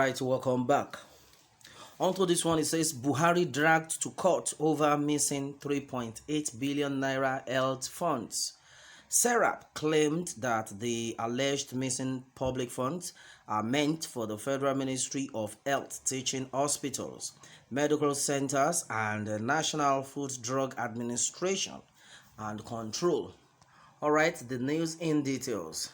Alright, welcome back. Onto this one, it says Buhari dragged to court over missing 3.8 billion naira health funds. SERAP claimed that the alleged missing public funds are meant for the Federal Ministry of Health teaching hospitals, medical centers, and the National Food Drug Administration and Control. Alright, the news in details.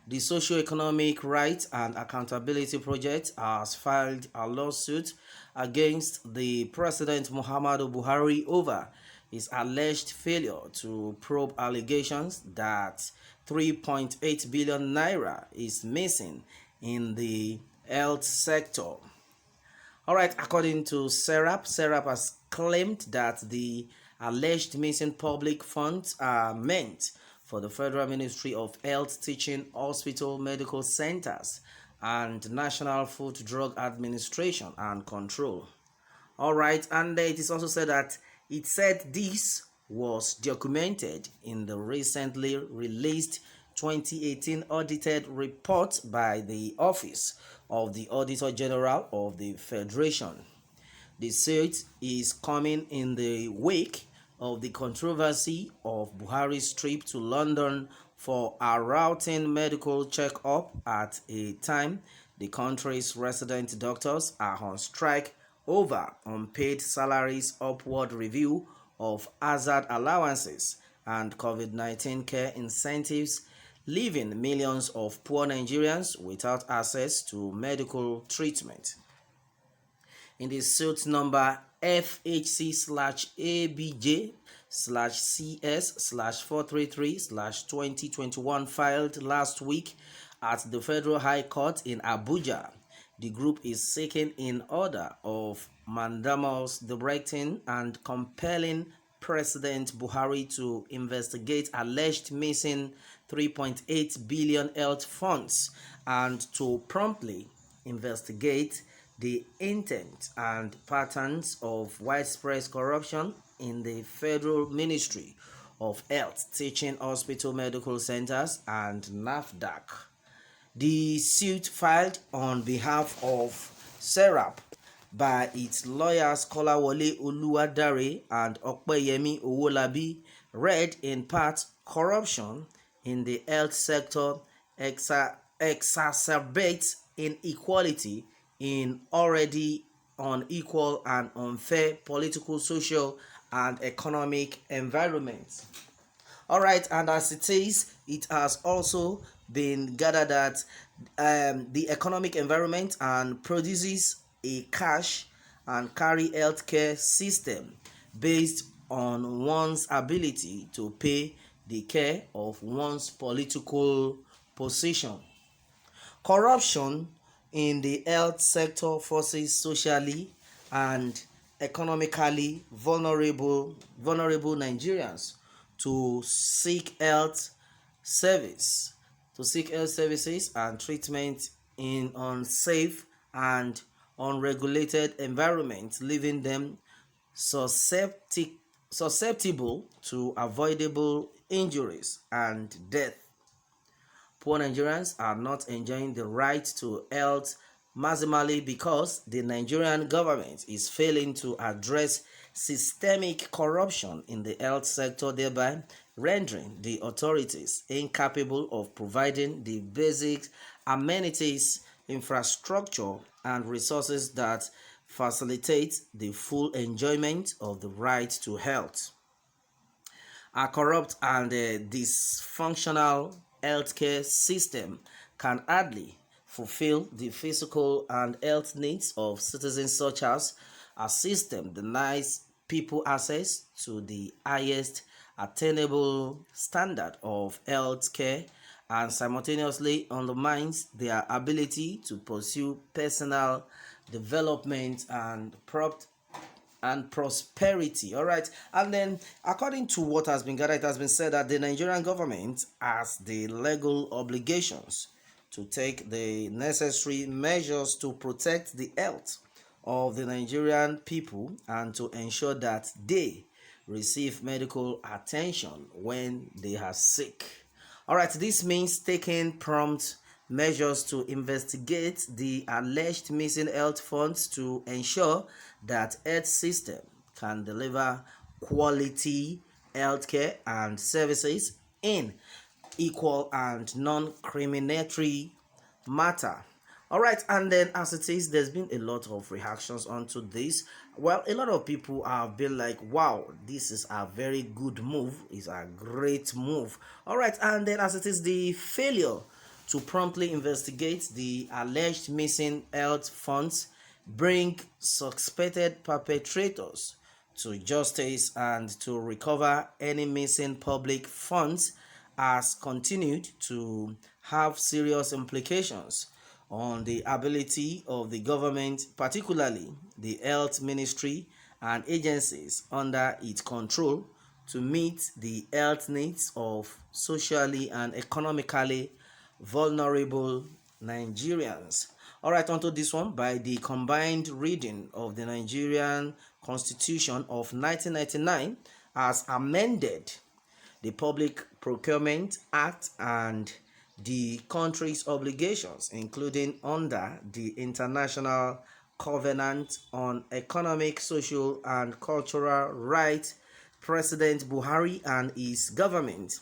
The Socio-Economic Rights and Accountability Project has filed a lawsuit against the President Muhammadu Buhari over his alleged failure to probe allegations that 3.8 billion naira is missing in the health sector. Alright, according to SERAP, SERAP has claimed that the alleged missing public funds are meant for the Federal Ministry of Health teaching hospital medical centers and National Food Drug Administration and Control. Alright, and it is also said that it said this was documented in the recently released 2018 audited report by the Office of the Auditor General of the Federation. The suit is coming in the wake of the controversy of Buhari's trip to London for a routine medical check-up at a time the country's resident doctors are on strike over unpaid salaries, upward review of hazard allowances, and COVID-19 care incentives, leaving millions of poor Nigerians without access to medical treatment. In the suit number FHC/ABJ/CS/433/2021 filed last week at the Federal High Court in Abuja, the group is seeking in order of mandamus directing and compelling President Buhari to investigate alleged missing 3.8 billion health funds and to promptly investigate the intent and patterns of widespread corruption in the Federal Ministry of Health teaching hospital medical centers and NAFDAC. The suit filed on behalf of SERAP by its lawyers Kolawole Oluwadare and Okpeyemi Owolabi read in part, corruption in the health sector exacerbates inequality in already unequal and unfair political, social, and economic environments. Alright, and as it is, it has also been gathered that the economic environment and produces a cash and carry healthcare system based on one's ability to pay the care of one's political position. Corruption in the health sector forces socially and economically vulnerable Nigerians to seek health services and treatment in unsafe and unregulated environments, leaving them susceptible to avoidable injuries and death. Poor Nigerians are not enjoying the right to health maximally because the Nigerian government is failing to address systemic corruption in the health sector, thereby rendering the authorities incapable of providing the basic amenities, infrastructure, and resources that facilitate the full enjoyment of the right to health. A corrupt and dysfunctional healthcare system can hardly fulfill the physical and health needs of citizens, such as a system denies people access to the highest attainable standard of health care and simultaneously undermines their ability to pursue personal development and prosperity. All right, and then according to what has been gathered, it has been said that the Nigerian government has the legal obligations to take the necessary measures to protect the health of the Nigerian people and to ensure that they receive medical attention when they are sick. All right, this means taking prompt measures to investigate the alleged missing health funds to ensure that health system can deliver quality healthcare and services in equal and non-criminatory matter. All right, and then as it is, there's been a lot of reactions onto this. Well, a lot of people have been like, wow, this is a very good move, it's a great move. All right, and then as it is, the failure to promptly investigate the alleged missing health funds bring suspected perpetrators to justice and to recover any missing public funds has continued to have serious implications on the ability of the government, particularly the health ministry and agencies under its control, to meet the health needs of socially and economically vulnerable Nigerians. All right, onto this one. By the combined reading of the Nigerian Constitution of 1999 as amended, the Public Procurement Act, and the country's obligations, including under the International Covenant on Economic, Social, and Cultural Rights, President Buhari and his government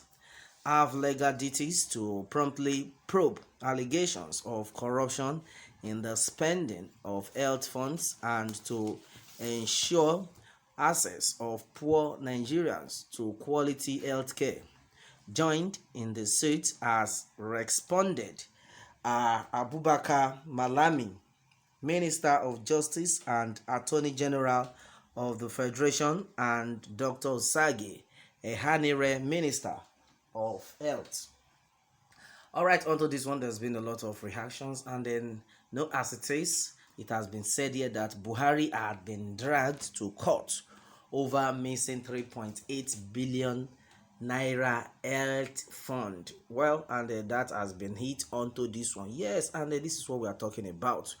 have legal duties to promptly probe allegations of corruption in the spending of health funds and to ensure access of poor Nigerians to quality health care. Joined in the suit as responded are Abubakar Malami, Minister of Justice and Attorney General of the Federation, and Dr. Sage Ehanire, Minister of Health. All right, onto this one, there's been a lot of reactions, and then no, as it is, it has been said here that Buhari had been dragged to court over missing 3.8 billion Naira health fund. Well, and that has been hit onto this one. Yes, and this is what we are talking about.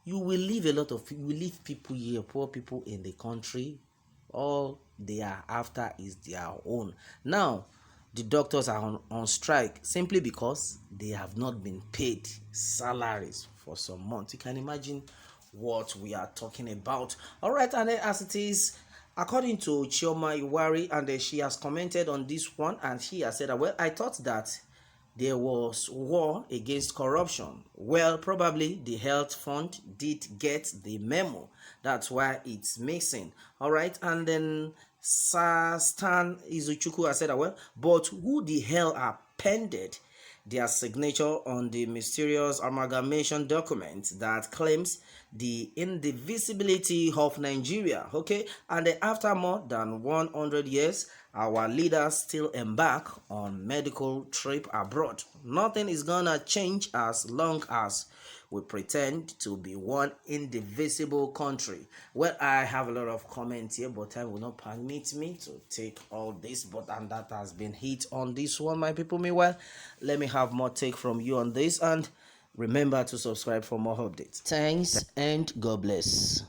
You will leave a lot of people, you will leave people here, poor people in the country. All they are after is their own. Now, the doctors are on strike simply because they have not been paid salaries for some months. You can imagine what we are talking about. All right, and then as it is, according to C0URT, and she has commented on this one, and she has said, well, I thought that there was war against corruption. Well, probably the health fund did get the memo. That's why it's missing. All right, and then Stan Izuchukwu has said, well, but who the hell appended their signature on the mysterious amalgamation document that claims the indivisibility of Nigeria? Okay, and then after more than 100 years, our leaders still embark on medical trip abroad. Nothing is gonna change as long as we pretend to be one indivisible country. Well, I have a lot of comments here, but time will not permit me to take all this, and that has been hit on this one, my people. Meanwhile, let me have more take from you on this, and remember to subscribe for more updates. Thanks and God bless.